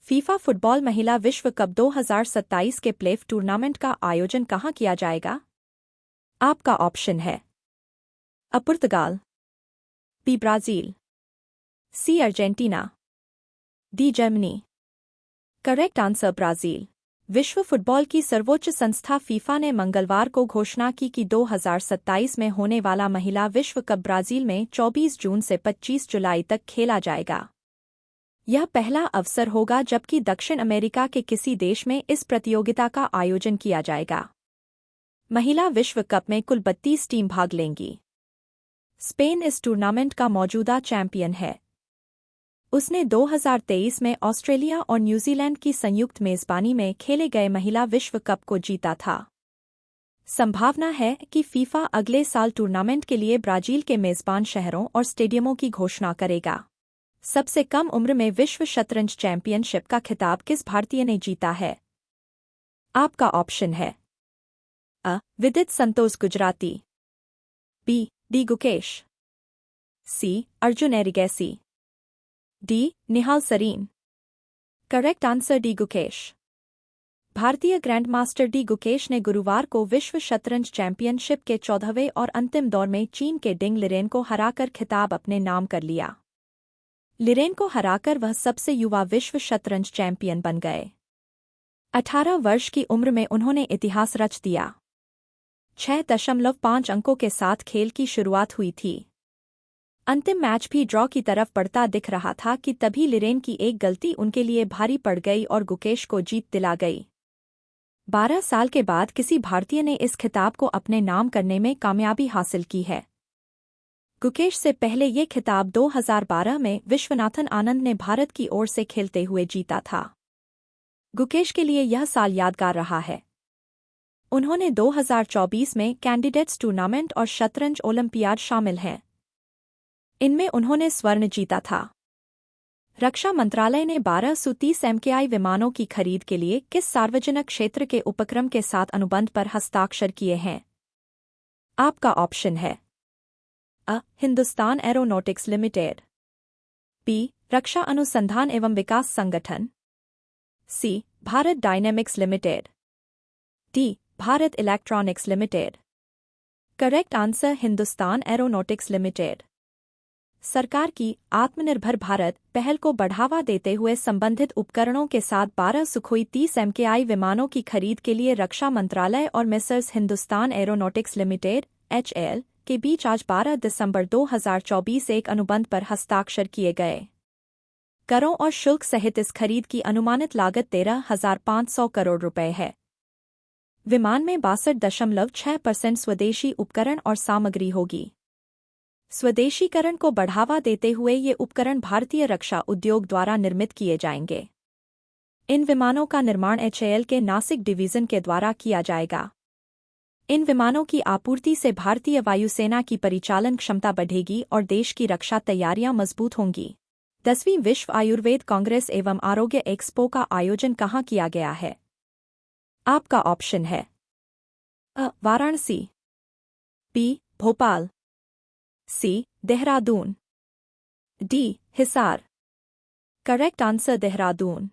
FIFA football महिला विश्व cup 2027 के प्लेऑफ टूर्नामेंट का आयोजन कहाँ किया जाएगा? आपका ऑप्शन है अ पुर्तगाल, B Brazil, C Argentina, D Germany. Correct answer Brazil. विश्व फुटबॉल की सर्वोच्च संस्था फीफा ने मंगलवार को घोषणा की कि 2027 में होने वाला महिला विश्व कप ब्राजील में 24 जून से 25 जुलाई तक खेला जाएगा। यह पहला अवसर होगा जबकि दक्षिण अमेरिका के किसी देश में इस प्रतियोगिता का आयोजन किया जाएगा। महिला विश्व कप में कुल 32 टीम भाग लेंगी। स्पेन इस टूर्नामेंट का मौजूदा चैंपियन है। उसने 2023 में ऑस्ट्रेलिया और न्यूजीलैंड की संयुक्त मेजबानी में खेले गए महिला विश्व कप को जीता था। संभावना है कि फीफा अगले साल टूर्नामेंट के लिए ब्राजील के मेजबान शहरों और स्टेडियमों की घोषणा करेगा। सबसे कम उम्र में विश्व शतरंज चैंपियनशिप का खिताब किस भारतीय ने जीता है? आपका ऑप्शन है A Vidit Santosh Gujrathi, B D Gukesh, C Arjun Erigaisi, D Nihal Sarin. Correct answer D Gukesh. भारतीय ग्रैंडमास्टर डी गुकेश ने गुरुवार को विश्व शतरंज चैंपियनशिप के 14वें और अंतिम दौर में चीन के डिंग लिरेन को हराकर खिताब अपने नाम कर लिया। लिरेन को हराकर वह सबसे युवा विश्व शतरंज चैंपियन बन गए। 18 वर्ष की उम्र में उन्होंने इतिहास रच दिया। 6.5 अंकों के साथ खेल की शुरुआत हुई थी। अंतिम मैच भी ड्रॉ की तरफ बढ़ता दिख रहा था कि तभी लिरेन की एक गलती उनके लिए भारी पड़ गई और गुकेश को जीत दिला गई। 12 साल के बाद किसी भारतीय ने इस खिताब को अपने नाम करने में कामयाबी हासिल की है। गुकेश से पहले ये खिताब 2012 में विश्वनाथन आनंद ने भारत की ओर से खेलते हुए जीता था। गुकेश के लिए यह साल यादगार रहा है। उन्होंने 2024 में कैंडिडेट्स टूर्नामेंट और शतरंज ओलंपियाड शामिल हैं। इनमें उन्होंने स्वर्ण जीता था। रक्षा मंत्रालय ने 12 Su-30 MKI विमानों की खरीद के लिए किस सार्वजनिक क्षेत्र के उपक्रम के साथ अनुबंध पर हस्ताक्षर किए हैं? आपका ऑप्शन है A Hindustan Aeronautics Limited, B रक्षा अनुसंधान एवं विकास संगठन, C Bharat Dynamics Limited, D Bharat Electronics Limited. Correct answer Hindustan Aeronautics Limited. सरकार की आत्मनिर्भर भारत पहल को बढ़ावा देते हुए संबंधित उपकरणों के साथ 12 सुखोई 30 MKI विमानों की खरीद के लिए रक्षा मंत्रालय और messrs Hindustan Aeronautics limited HAL के बीच आज 12 दिसंबर 2024 एक अनुबंध पर हस्ताक्षर किए गए। करों और शुल्क सहित इस खरीद की अनुमानित लागत 13,500 करोड़ रुपए है। विमान में 62.6% स्वदेशी उपकरण और सामग्री होगी। स्वदेशीकरण को बढ़ावा देते हुए ये उपकरण भारतीय रक्षा उद्योग द्वारा निर्मित किए जाएंगे। इन विमानों का निर्माण HAL के नासिक डिवीजन के द्वारा किया जाएगा। इन विमानों की आपूर्ति से भारतीय वायुसेना की परिचालन क्षमता बढ़ेगी और देश की रक्षा तैयारियां मजबूत होंगी। 10वीं विश्व आयुर्वेद कांग्रेस एवं आरोग्य एक्सपो का आयोजन कहाँ किया गया है? आपका ऑप्शन है A Varanasi, B Bhopal, C Dehradun, D Hisar. Correct answer Dehradun.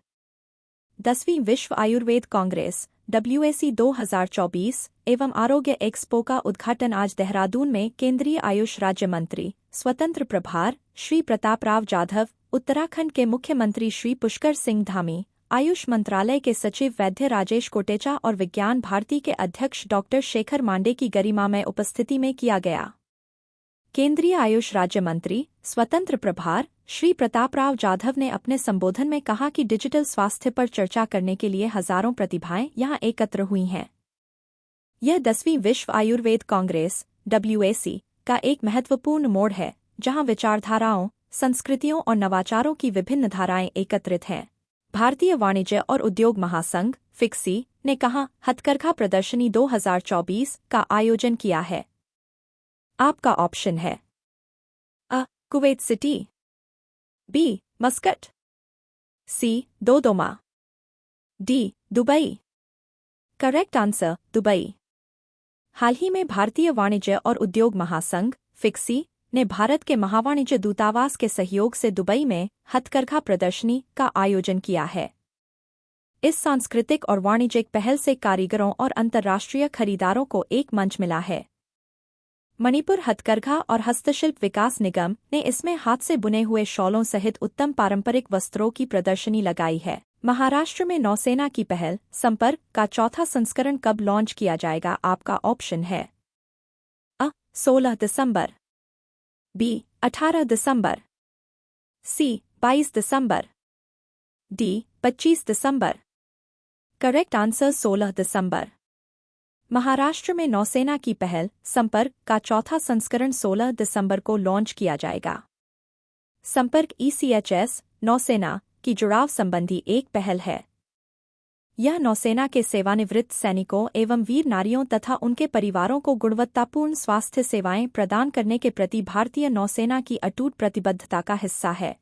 10वीं विश्व आयुर्वेद कांग्रेस WAC 2024 एवं आरोग्य एक्सपो का उद्घाटन आज देहरादून में केंद्रीय आयुष राज्य मंत्री स्वतंत्र प्रभार श्री प्रतापराव जाधव, उत्तराखंड के मुख्यमंत्री श्री पुष्कर सिंह धामी, आयुष मंत्रालय के सचिव वैद्य राजेश कोटेचा और विज्ञान भारती के अध्यक्ष डॉक्टर शेखर मांडे की गरिमामय उपस्थिति में किया गया। केंद्रीय आयुष राज्य मंत्री स्वतंत्र प्रभार श्री प्रतापराव जाधव ने अपने संबोधन में कहा कि डिजिटल स्वास्थ्य पर चर्चा करने के लिए हजारों प्रतिभाएं यहां एकत्र हुई हैं। यह 10वीं विश्व आयुर्वेद कांग्रेस WAC का एक महत्वपूर्ण मोड़ है जहां विचारधाराओं, संस्कृतियों और नवाचारों की विभिन्न धाराएं एकत्रित हैं। भारतीय वाणिज्य और उद्योग महासंघ FICCI ने कहा हथकरघा प्रदर्शनी 2024 का आयोजन किया है। आपका ऑप्शन है A Kuwait City, B Muscat, C Dodoma, D Dubai. Correct answer Dubai. हाल ही में भारतीय वाणिज्य और उद्योग महासंघ FICCI ने भारत के महावाणिज्य दूतावास के सहयोग से दुबई में हथकरघा प्रदर्शनी का आयोजन किया है। इस सांस्कृतिक और वाणिज्यिक पहल से कारीगरों और अंतर्राष्ट्रीय खरीदारों को एक मंच मिला है। मणिपुर हथकरघा और हस्तशिल्प विकास निगम ने इसमें हाथ से बुने हुए शॉलों सहित उत्तम पारंपरिक वस्त्रों की प्रदर्शनी लगाई है। महाराष्ट्र में नौसेना की पहल संपर्क का चौथा संस्करण कब लॉन्च किया जाएगा? आपका ऑप्शन है अ. 16 दिसंबर, बी. 18 दिसंबर, सी. 22 दिसंबर, डी. 25 दिसंबर। करेक्ट आंसर 16 दिसंबर। महाराष्ट्र में नौसेना की पहल संपर्क का चौथा संस्करण 16 दिसंबर को लॉन्च किया जाएगा। संपर्क ECHS नौसेना की जुड़ाव संबंधी एक पहल है। यह नौसेना के सेवानिवृत्त सैनिकों एवं वीर नारियों तथा उनके परिवारों को गुणवत्तापूर्ण स्वास्थ्य सेवाएं प्रदान करने के प्रति भारतीय नौसेना की अटूट प्रतिबद्धता का हिस्सा है।